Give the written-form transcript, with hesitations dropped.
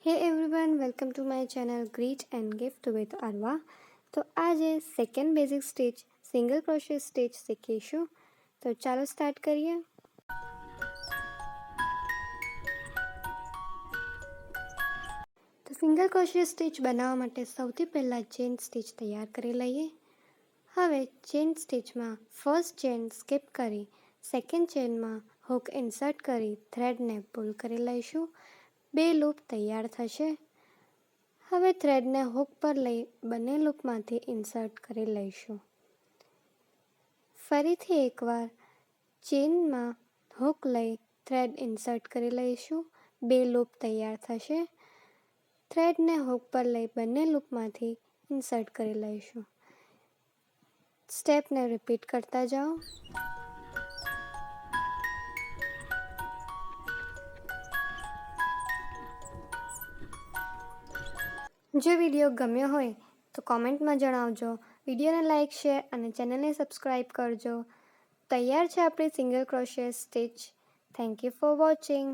Hey everyone, welcome to my channel Greet and Gift with Arwa. તો આજે second basic સ્ટેચ single ક્રોશે સ્ટેચ શીખીશું. તો ચાલો સ્ટાર્ટ કરીએ. તો સિંગલ ક્રોશે સ્ટીચ બનાવવા માટે સૌથી પહેલાં ચેન સ્ટીચ તૈયાર કરી લઈએ. હવે ચેન સ્ટીચમાં ફર્સ્ટ ચેન સ્કીપ કરી સેકન્ડ ચેનમાં હુક ઇન્સર્ટ કરી થ્રેડને પુલ કરી લઈશું. 2 લૂપ તૈયાર થશે. હવે થ્રેડને હુક પર લઈ બંને લૂપમાંથી ઇન્સર્ટ કરી લઈશું. ફરીથી એકવાર ચેનમાં હુક લઈ થ્રેડ ઇન્સર્ટ કરી લઈશું. 2 લૂપ તૈયાર થશે. થ્રેડને હુક પર લઈ બંને લૂપમાંથી ઇન્સર્ટ કરી લઈશું. સ્ટેપને રિપીટ કરતા જાઓ. જો વિડીયો ગમ્યો હોય તો કોમેન્ટમાં જણાવજો. વિડીયોને લાઇક, શેર અને ચેનલને સબસ્ક્રાઈબ કરજો. તૈયાર છે આપણી સિંગલ ક્રોશિયા stitch. Thank you for watching.